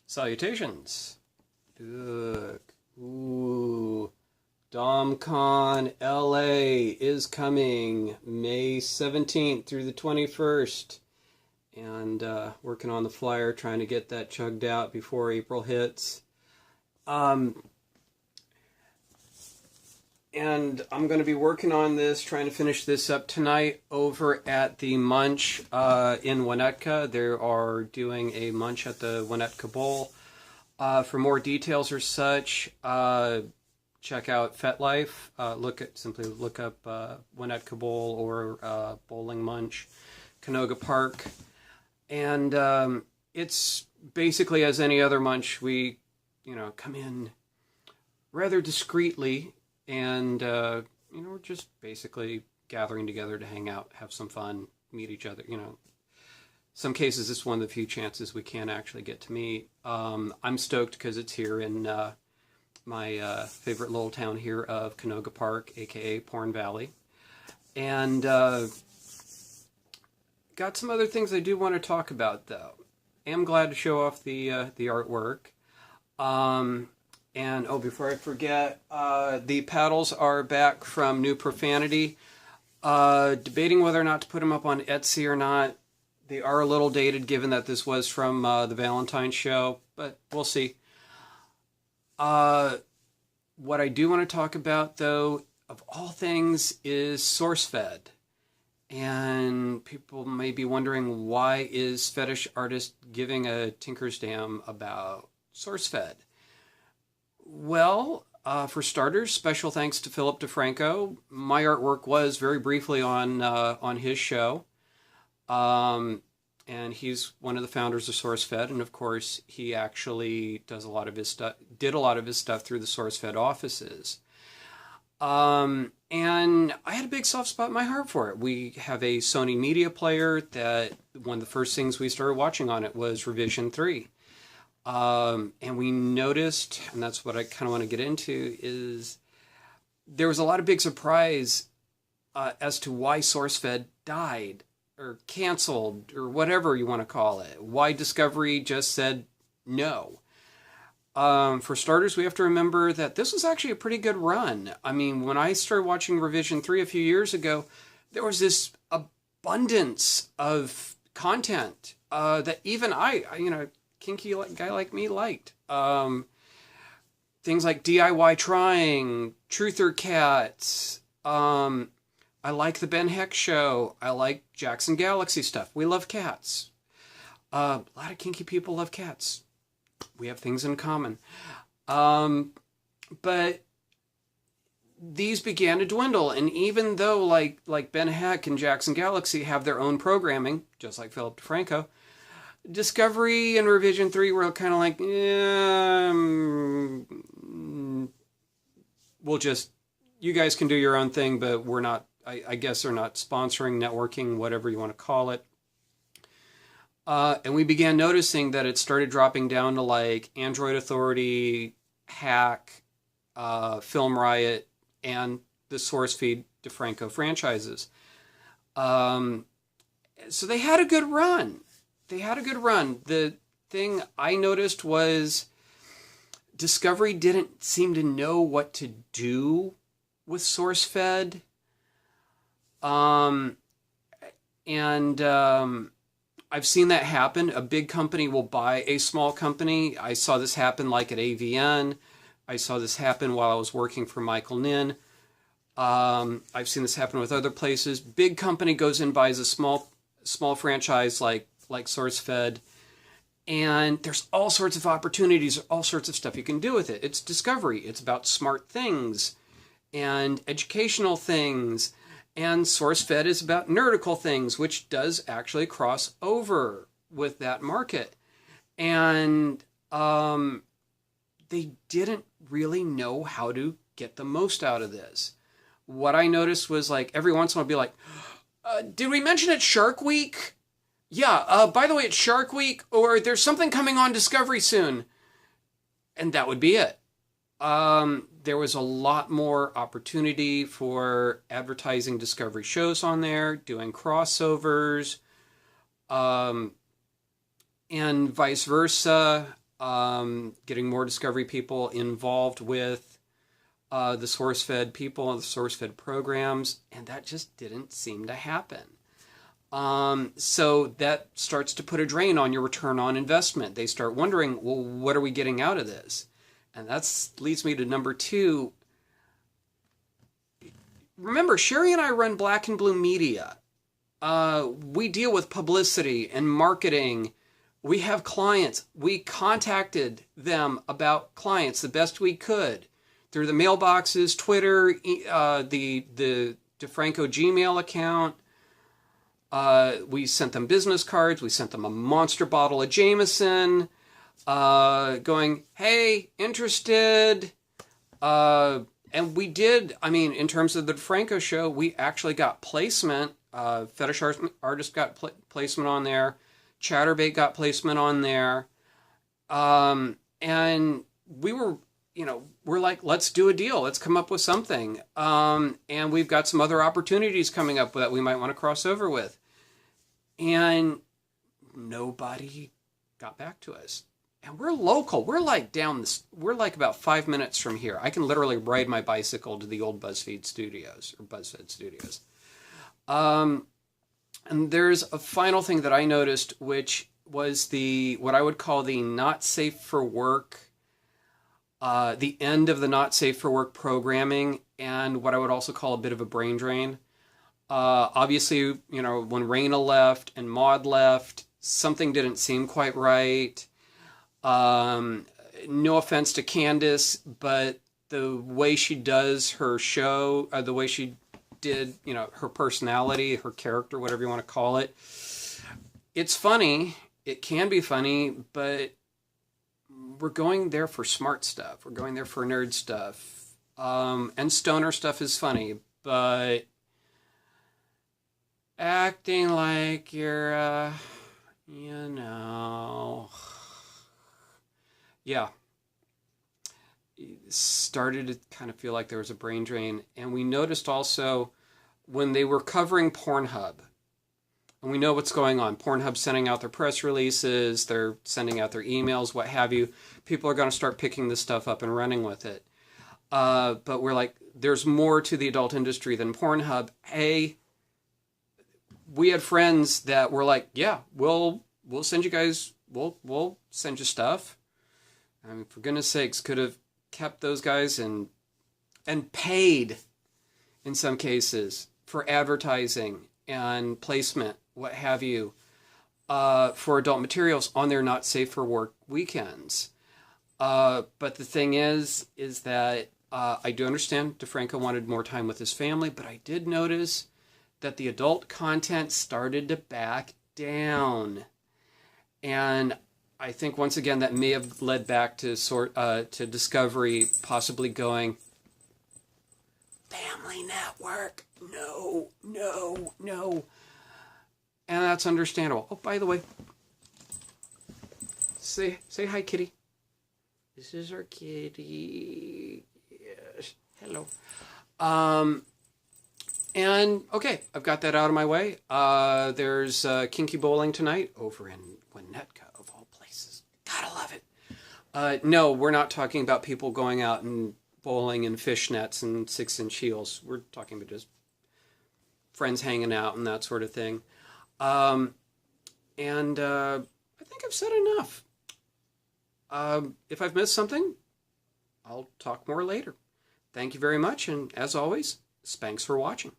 Salutations. Look. Ooh. DomCon LA is coming May 17th through the 21st. And working on the flyer, trying to get that chugged out before April hits. And I'm going to be working on this, trying to finish this up tonight over at the Munch in Winnetka. They are doing a Munch at the Winnetka Bowl. For more details or such, check out FetLife. Simply look up Winnetka Bowl or Bowling Munch, Canoga Park. And it's basically as any other Munch. We, come in rather discreetly. And, we're just basically gathering together to hang out, have some fun, meet each other. Some cases it's one of the few chances we can actually get to meet. I'm stoked because it's here in my favorite little town here of Canoga Park, a.k.a. Porn Valley. And got some other things I do want to talk about, though. Am glad to show off the artwork. And, before I forget, the paddles are back from New Profanity. Debating whether or not to put them up on Etsy or not. They are a little dated, given that this was from the Valentine's show, but we'll see. What I do want to talk about, though, of all things, is SourceFed. And people may be wondering, why is Fetish Artist giving a tinker's damn about SourceFed? Well, for starters, special thanks to Philip Defranco. My artwork was very briefly on his show, and he's one of the founders of SourceFed, and of course he actually did a lot of his stuff through the SourceFed offices. And I had a big soft spot in my heart for it. We have a Sony media player that one of the first things we started watching on it was Revision 3. And we noticed, and that's what I kind of want to get into, is there was a lot of big surprise as to why SourceFed died or canceled or whatever you want to call it. Why Discovery just said no. For starters, we have to remember that this was actually a pretty good run. I mean, when I started watching Revision 3 a few years ago, there was this abundance of content that even kinky guy like me liked. Things like DIY Trying, Truther Cats. I like the Ben Heck Show. I like Jackson Galaxy stuff. We love cats. A lot of kinky people love cats. We have things in common. But these began to dwindle. And even though like Ben Heck and Jackson Galaxy have their own programming, just like Philip Defranco, Discovery and Revision 3 were kind of like, you guys can do your own thing, but we're not, I guess they're not sponsoring, networking, whatever you want to call it. And we began noticing that it started dropping down to like Android Authority, Hack, Film Riot, and the SourceFed DeFranco franchises. So they had a good run. The thing I noticed was Discovery didn't seem to know what to do with SourceFed. I've seen that happen. A big company will buy a small company. I saw this happen like at AVN. I saw this happen while I was working for Michael Nin. I've seen this happen with other places. Big company goes in, buys a small franchise like SourceFed, and there's all sorts of opportunities, all sorts of stuff you can do with it. It's Discovery. It's about smart things and educational things, and SourceFed is about nerdical things, which does actually cross over with that market. And they didn't really know how to get the most out of this. What I noticed was like every once in a while I'd be like, did we mention it's Shark Week? Yeah, by the way, it's Shark Week, or there's something coming on Discovery soon. And that would be it. There was a lot more opportunity for advertising Discovery shows on there, doing crossovers, and vice versa. getting more Discovery people involved with the SourceFed people and the SourceFed programs, and that just didn't seem to happen. So that starts to put a drain on your return on investment. They start wondering, well, what are we getting out of this? And that leads me to number 2. Remember, Sherry and I run Black and Blue Media. We deal with publicity and marketing. We have clients. We contacted them about clients the best we could through the mailboxes, Twitter, the Defranco Gmail account. We sent them business cards. We sent them a monster bottle of Jameson, going, hey, interested. And we did, I mean, in terms of the Defranco show, we actually got placement. Fetish Artist got placement on there. Chaturbate got placement on there. And we were, we're like, let's do a deal. Let's come up with something. And we've got some other opportunities coming up that we might want to cross over with. And nobody got back to us. And we're local. We're like we're like about 5 minutes from here. I can literally ride my bicycle to the old BuzzFeed studios or BuzzFed studios. And there's a final thing that I noticed, which was what I would call the not safe for work, the end of the not safe for work programming, and what I would also call a bit of a brain drain. Obviously, when Raina left and Maud left, something didn't seem quite right. No offense to Candace, but the way she does her show, the way she did, her personality, her character, whatever you want to call it, it's funny. It can be funny, but we're going there for smart stuff. We're going there for nerd stuff. And stoner stuff is funny, but acting like you're, yeah, it started to kind of feel like there was a brain drain. And we noticed also when they were covering Pornhub, and we know what's going on. Pornhub sending out their press releases, they're sending out their emails, what have you. People are going to start picking this stuff up and running with it. But we're like, there's more to the adult industry than Pornhub. Hey, we had friends that were like, yeah, we'll send you guys, we'll send you stuff. I mean, for goodness sakes, could have kept those guys and paid in some cases for advertising and placement, what have you, for adult materials on their not safe for work weekends. But the thing is that I do understand Defranco wanted more time with his family, but I did notice that the adult content started to back down. And I think once again that may have led back to Discovery possibly going, Family Network, no. And that's understandable. Oh, by the way, say hi, kitty. This is our kitty. Yes. Hello. And okay, I've got that out of my way. There's Kinky Bowling tonight over in Winnetka, of all places. Gotta love it. No, we're not talking about people going out and bowling in fishnets and 6-inch heels. We're talking about just friends hanging out and that sort of thing. And I think I've said enough. If I've missed something, I'll talk more later. Thank you very much, and as always, Spanks for watching.